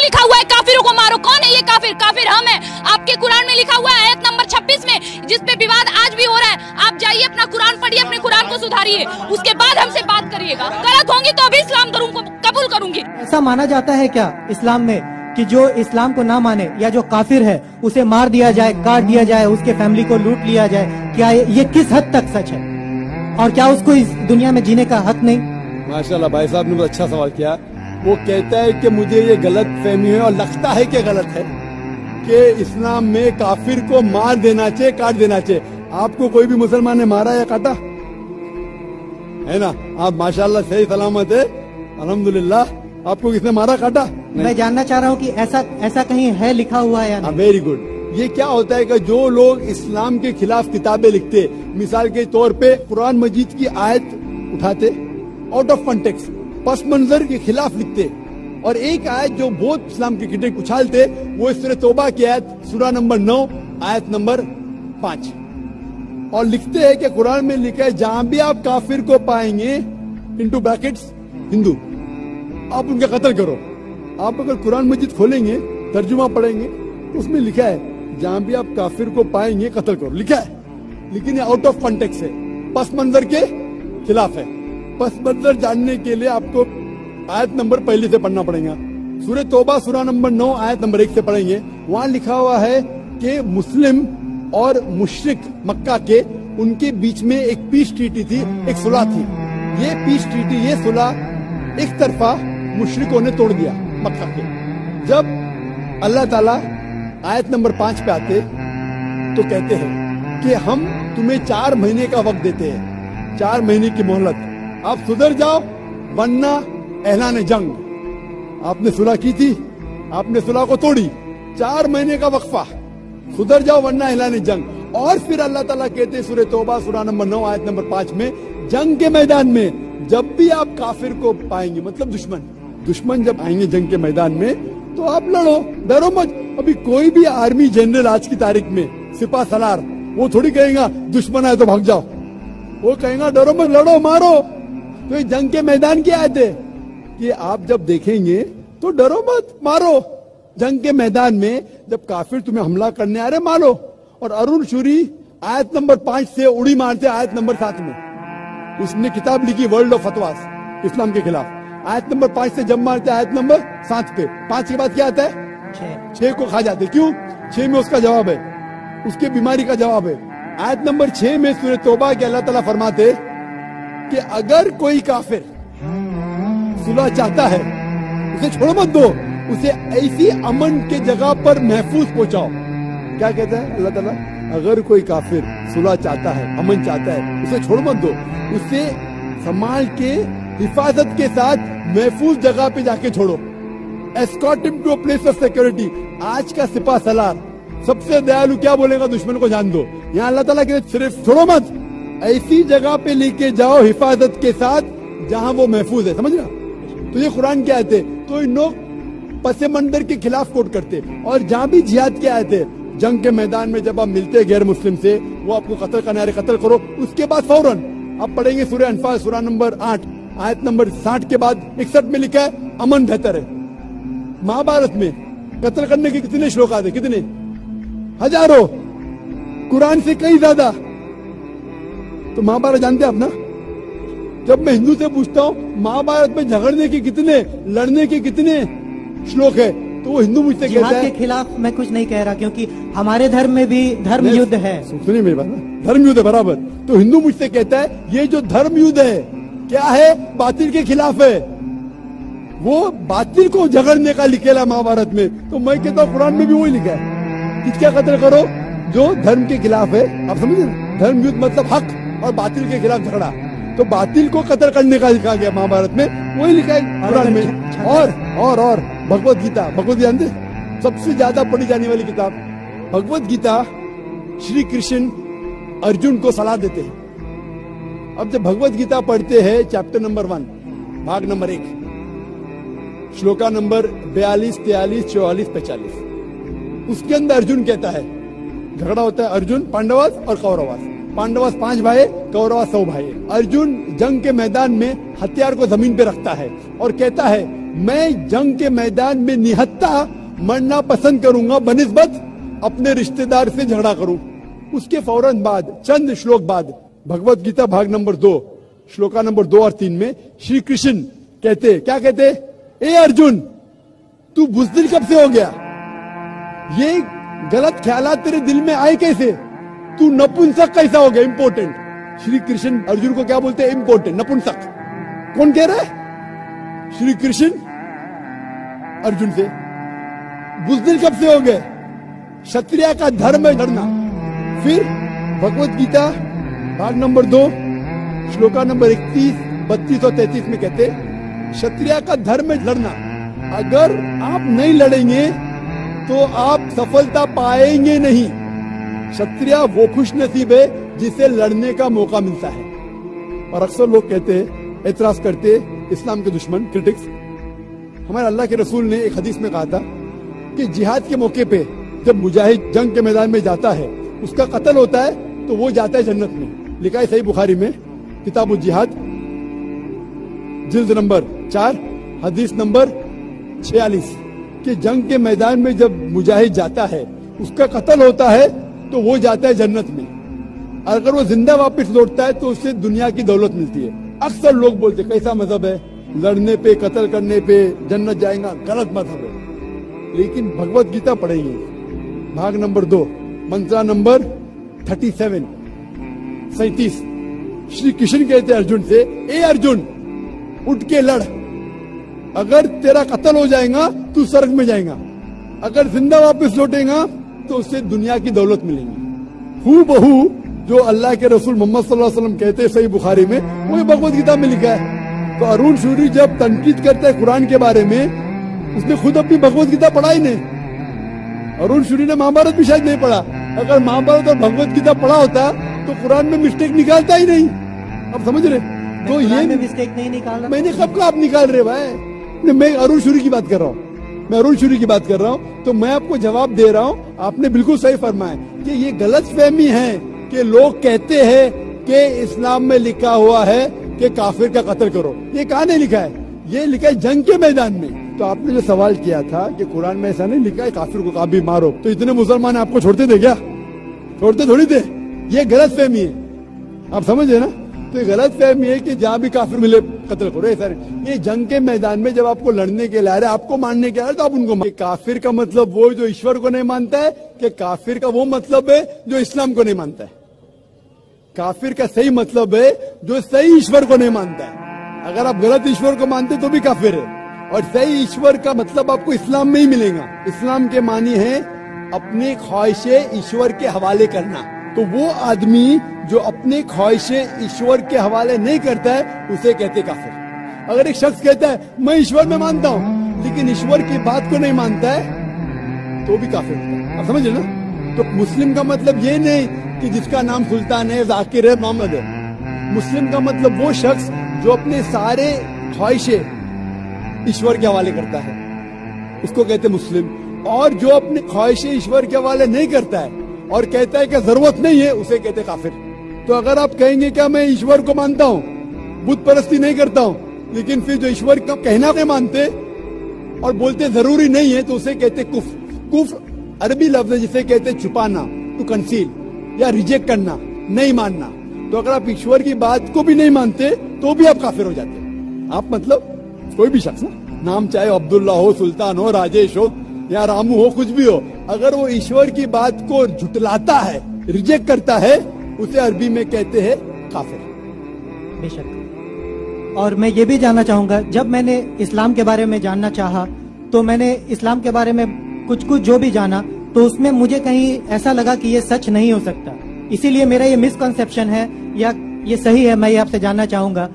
लिखा हुआ है काफिरों को मारो? कौन है ये काफिर? काफिर हम हैं। आपके कुरान में लिखा हुआ है आयत नंबर 26 में, जिस पे विवाद आज भी हो रहा है। आप जाइए अपना कुरान पढ़िए, अपने कुरान को सुधारिए, उसके बाद हमसे बात करिएगा। गलत होंगी तो अभी इस्लाम कबूल करूंगी। ऐसा माना जाता है क्या इस्लाम में कि जो इस्लाम को ना माने या जो काफिर है उसे मार दिया जाए, काट दिया जाए, उसके फैमिली को लूट लिया जाए? क्या ये किस हद तक सच है, और क्या उसको इस दुनिया में जीने का हक नहीं? माशाल्लाह भाई साहब ने बहुत अच्छा सवाल किया। वो कहता है कि मुझे ये गलत फहमी है और लगता है कि गलत है कि इस्लाम में काफिर को मार देना चाहिए, काट देना चाहिए। आपको कोई भी मुसलमान ने मारा या काटा है ना? आप माशाल्लाह सही सलामत है, अल्हम्दुलिल्लाह। आपको किसने मारा, काटा? मैं जानना चाह रहा हूँ कि ऐसा कहीं है लिखा हुआ है या नहीं? Very good. ये क्या होता है कि जो लोग इस्लाम के खिलाफ किताबें लिखते, मिसाल के तौर पे कुरान मजीद की आयत उठाते, आउट ऑफ कॉन्टेक्स्ट, पस मंजर के खिलाफ लिखते, और एक आयत जो बहुत इस्लाम की क्रिटिक उछालते, वो सूरह तौबा की आयत सूरा नंबर 9 आयत नंबर 5, और लिखते हैं कि कुरान में लिखा है जहां भी आप काफिर को पाएंगे, इनटू ब्रैकेट्स हिंदू, आप उनका कत्ल करो। आप अगर कुरान मजीद खोलेंगे, तर्जुमा पढ़ेंगे, तो उसमें लिखा है जहां भी आप काफिर को पाएंगे कत्ल करो, लिखा है। लेकिन ये आउट ऑफ कॉन्टेक्स्ट है, पस मंजर के खिलाफ है। पस मंजर जानने के लिए आपको आयत नंबर पहले से पढ़ना पड़ेगा। सूरह तौबा सूरा नंबर 9 आयत नंबर 1 से पढ़ेंगे। वहां लिखा हुआ है कि मुस्लिम और मुशरिक मक्का के, उनके बीच में एक पीस ट्रीटी थी, एक सुलह थी। ये पीस ट्रीटी, ये सुलह एक तरफा मुशरिकों ने तोड़ दिया मक्का के। जब अल्लाह ताला आयत नंबर 5 पे आते तो कहते हैं कि हम तुम्हें 4 महीने का वक्त देते हैं, 4 महीने की मोहलत, आप सुधर जाओ वरना ऐलान जंग। आपने सुलह की थी, आपने सुलह को तोड़ी, 4 महीने का वक्फा, सुधर जाओ वरना ऐलान जंग। और फिर अल्लाह ताला कहते हैं सूरह तौबा सूरा नंबर 9 आयत नंबर 5 में, जंग के मैदान में जब भी आप काफिर को पाएंगे, मतलब दुश्मन जब आएंगे जंग के मैदान में, तो आप लड़ो, डरो मत। अभी कोई भी आर्मी जनरल आज की तारीख में, सिपा सलार, वो थोड़ी कहेगा दुश्मन आए तो भाग जाओ, वो कहेगा डरो मत, लड़ो, मारो। तो ये जंग के मैदान की आयत है कि आप जब देखेंगे तो डरो मत, मारो। जंग के मैदान में जब काफिर तुम्हें हमला करने आ रहे, मारो। और अरुण शूरी आयत नंबर 5 से उड़ी मारते आयत नंबर 7 में। उसने किताब लिखी वर्ल्ड ऑफ फतवास इस्लाम के खिलाफ, आयत नंबर 5 से जब मारते आयत नंबर 7 पे। 5 के बाद क्या आता है? 6 को खा जाते। क्यों? 6 में उसका जवाब है, उसके बीमारी का जवाब है। आयत नंबर 6 में सूरह तौबा के अल्लाह ताला फरमाते कि अगर कोई काफिर सुलह चाहता है, उसे छोड़ो मत दो, उसे ऐसी अमन के जगह पर महफूज पहुंचाओ। क्या कहता है अल्लाह ताला? अगर कोई काफिर सुलह चाहता है, अमन चाहता है, उसे छोड़ मत दो, उसे संभाल के हिफाजत के साथ महफूज जगह पे जाके छोड़ो। Escort him to a place of security. आज का सिपा सलार सबसे दयालु क्या बोलेगा? दुश्मन को जान दो। यहाँ अल्लाह ताला कहते सिर्फ छोड़ो मत, ऐसी जगह पे लेके जाओ हिफाजत के साथ जहां वो महफूज है। समझ रहा? तो ये कुरान क्या आयत है? कोई लोग पसे मंदिर के खिलाफ कोट करते, और जहां भी जिहाद की आयत है, जंग के मैदान में जब आप मिलते हैं गैर मुस्लिम से, वो आपको कत्ल करने आ रहे, कत्ल करो। उसके बाद फौरन आप पढ़ेंगे सूरह अनफाल सूरा नंबर 8 आयत नंबर 60 के बाद 61 में लिखा है अमन बेहतर है। महाभारत में कत्ल करने के कितने श्लोक आते? कितने? हजारों, कुरान से कई ज्यादा। तो महाभारत जानते हैं आप ना? जब मैं हिंदू से पूछता हूँ महाभारत में झगड़ने के कितने, लड़ने के कितने श्लोक है, तो वो हिंदू मुझसे कहता है के खिलाफ मैं कुछ नहीं कह रहा, क्योंकि हमारे धर्म में भी धर्म युद्ध है। सुनिए मेरी बात ना, धर्म युद्ध है बराबर। तो हिंदू मुझसे कहता है ये जो धर्म युद्ध है क्या है? बातिल के खिलाफ है। वो बातिल को झगड़ने का लिखेला महाभारत में। तो मैं कहता हूँ कुरान में भी वही लिखा है, किसका कत्ल करो? जो धर्म के खिलाफ है। आप समझे ना? धर्म युद्ध मतलब हक और बातिल के खिलाफ झगड़ा। तो बातिल को कत्ल करने का लिखा गया महाभारत में, वही लिखा है कुरान में। और भगवत गीता, भगवत गीता जानते? सबसे ज्यादा पढ़ी जाने वाली किताब भगवत गीता। श्री कृष्ण अर्जुन को सलाह देते हैं। अब जब भगवत गीता पढ़ते हैं, चैप्टर नंबर 1 भाग नंबर 1 श्लोका नंबर 42, 43, 44, 45, उसके अंदर अर्जुन कहता है, झगड़ा होता है अर्जुन पांडवास और कौरवास। पांडवास 5 भाई, कौरवा 100 भाई है। अर्जुन जंग के मैदान में हथियार को जमीन पे रखता है और कहता है मैं जंग के मैदान में निहत्था मरना पसंद करूंगा बनिस्बत अपने रिश्तेदार से झगड़ा करूं। उसके फौरन बाद चंद श्लोक बाद भगवत गीता भाग नंबर 2 श्लोका नंबर 2 और 3 में श्री कृष्ण कहते, क्या कहते, ए अर्जुन तू बुज़दिल कब से हो गया? ये गलत ख्यालात तेरे दिल में आए कैसे? तू नपुंसक कैसा हो गया? इंपॉर्टेंट। श्री कृष्ण अर्जुन को क्या बोलते हैं? इंपॉर्टेंट, नपुंसक। कौन कह रहा है? श्री कृष्ण अर्जुन से। बुज़दिल कब से हो गए? क्षत्रिय का धर्म है लड़ना। फिर भगवत गीता भाग नंबर 2 श्लोका नंबर 31, 32 और 33 में कहते क्षत्रिय का धर्म है लड़ना। अगर आप नहीं लड़ेंगे तो आप सफलता पाएंगे नहीं। क्षत्रिय वो खुश नसीब है जिसे लड़ने का मौका मिलता है। और अक्सर लोग कहते हैं, एतराज करते इस्लाम के दुश्मन, क्रिटिक्स, हमारे अल्लाह के रसूल ने एक हदीस में कहा था कि जिहाद के मौके पे जब मुजाहिद जंग के मैदान में जाता है, उसका कत्ल होता है तो वो जाता है जन्नत में। लिखा है सही बुखारी में किताबुल जिहाद जिल्द नंबर 4 हदीस नंबर 46 कि जंग के मैदान में जब मुजाहिद जाता है, उसका कत्ल होता है तो वो जाता है जन्नत में। अगर वो जिंदा वापस लौटता है तो उससे दुनिया की दौलत मिलती है। अक्सर लोग बोलते कैसा मजहब है, लड़ने पे कत्ल करने पे जन्नत जाएगा, गलत मजहब है। लेकिन भगवत गीता पढ़ेंगे भाग नंबर 2 मंत्रा नंबर 37 श्री कृष्ण कहते अर्जुन से, ए अर्जुन उठ के लड़। अगर तेरा कत्ल हो जाएगा तू स्वर्ग में जाएगा, अगर जिंदा वापस लौटेगा तो उससे दुनिया की दौलत मिलेगी। हू बहू जो अल्लाह के रसूल मोहम्मद सल्लल्लाहु अलैहि वसल्लम कहते हैं सही बुखारी में, वही भगवत गीता में लिखा है। तो अरुण शूरी जब तनकीद करता है कुरान के बारे में, उसने खुद अपनी भगवत गीता पढ़ा ही नहीं। अरुण शूरी ने महाभारत भी शायद नहीं पढ़ा। अगर महाभारत और भगवत गीता पढ़ा होता तो कुरान में मिस्टेक निकालता ही नहीं। आप समझ रहे? तो ये मिस्टेक नहीं निकाला। मैंने कब का आप निकाल रहे भाई? मैं अरुण शूरी की बात कर रहा हूँ, मैं अरुण शूरी की बात कर रहा हूँ। तो मैं आपको जवाब दे रहा हूँ, आपने बिल्कुल सही फरमाया कि ये गलत फहमी है कि लोग कहते हैं कि इस्लाम में लिखा हुआ है कि काफिर का कत्ल करो। ये कहाँ नहीं लिखा है? ये लिखा है जंग के मैदान में। तो आपने जो सवाल किया था कि कुरान में ऐसा नहीं लिखा है काफिर को कभी मारो, तो इतने मुसलमान आपको छोड़ते थे क्या? छोड़ते थोड़ी थे। ये गलत फहमी है, आप समझे ना? तो ये गलत फहमी है कि जहाँ भी काफिर मिले कत्ल करो, ऐसा नहीं। ये जंग के मैदान में जब आपको लड़ने के लिए आ रहे, आपको मारने के आ रहे, तो आप उनको काफिर का मतलब वो जो ईश्वर को नहीं मानता है, कि काफिर का वो मतलब है जो इस्लाम को नहीं मानता है। काफिर का सही मतलब है जो सही ईश्वर को नहीं मानता है। अगर आप गलत ईश्वर को मानते तो भी काफिर है। और सही ईश्वर का मतलब आपको इस्लाम में ही मिलेगा। इस्लाम के मानी है अपनी ख्वाहिशें ईश्वर के हवाले करना। तो वो आदमी जो अपनी ख्वाहिशें ईश्वर के हवाले नहीं करता है, उसे कहते काफिर। अगर एक शख्स कहता है मैं ईश्वर में मानता हूँ लेकिन ईश्वर की बात को नहीं मानता है, तो भी काफिर होता है। आप समझ रहे ना? तो मुस्लिम का मतलब ये नहीं कि जिसका नाम सुल्तान है, जाकिर है, मोहम्मद है। मुस्लिम का मतलब वो शख्स जो अपने सारे ख्वाहिशें ईश्वर के हवाले करता है, उसको कहते मुस्लिम। और जो अपनी ख्वाहिशें ईश्वर के हवाले नहीं करता है और कहता है कि जरूरत नहीं है, उसे कहते काफिर। तो अगर आप कहेंगे क्या मैं ईश्वर को मानता हूँ, बुत परस्ती नहीं करता हूँ, लेकिन फिर जो ईश्वर का कहना नहीं मानते और बोलते जरूरी नहीं है, तो उसे कहते कुफ्र। कुफ्र अरबी लफ्ज है जिसे कहते छुपाना, टू कंसील या रिजेक्ट करना, नहीं मानना। तो अगर आप ईश्वर की बात को भी नहीं मानते तो भी आप काफिर हो जाते। आप मतलब कोई भी शख्स नाम चाहे अब्दुल्ला हो, सुल्तान हो, राजेश हो या रामू हो, कुछ भी हो, अगर वो ईश्वर की बात को झुटलाता है, रिजेक्ट करता है, उसे अरबी में कहते हैं काफिर। बेशक। और मैं ये भी जानना चाहूंगा, जब मैंने इस्लाम के बारे में जानना चाहा तो मैंने इस्लाम के बारे में कुछ जो भी जाना, तो उसमें मुझे कहीं ऐसा लगा कि ये सच नहीं हो सकता। इसीलिए मेरा ये मिसकंसेप्शन है या ये सही है, मैं ये आपसे जानना चाहूंगा।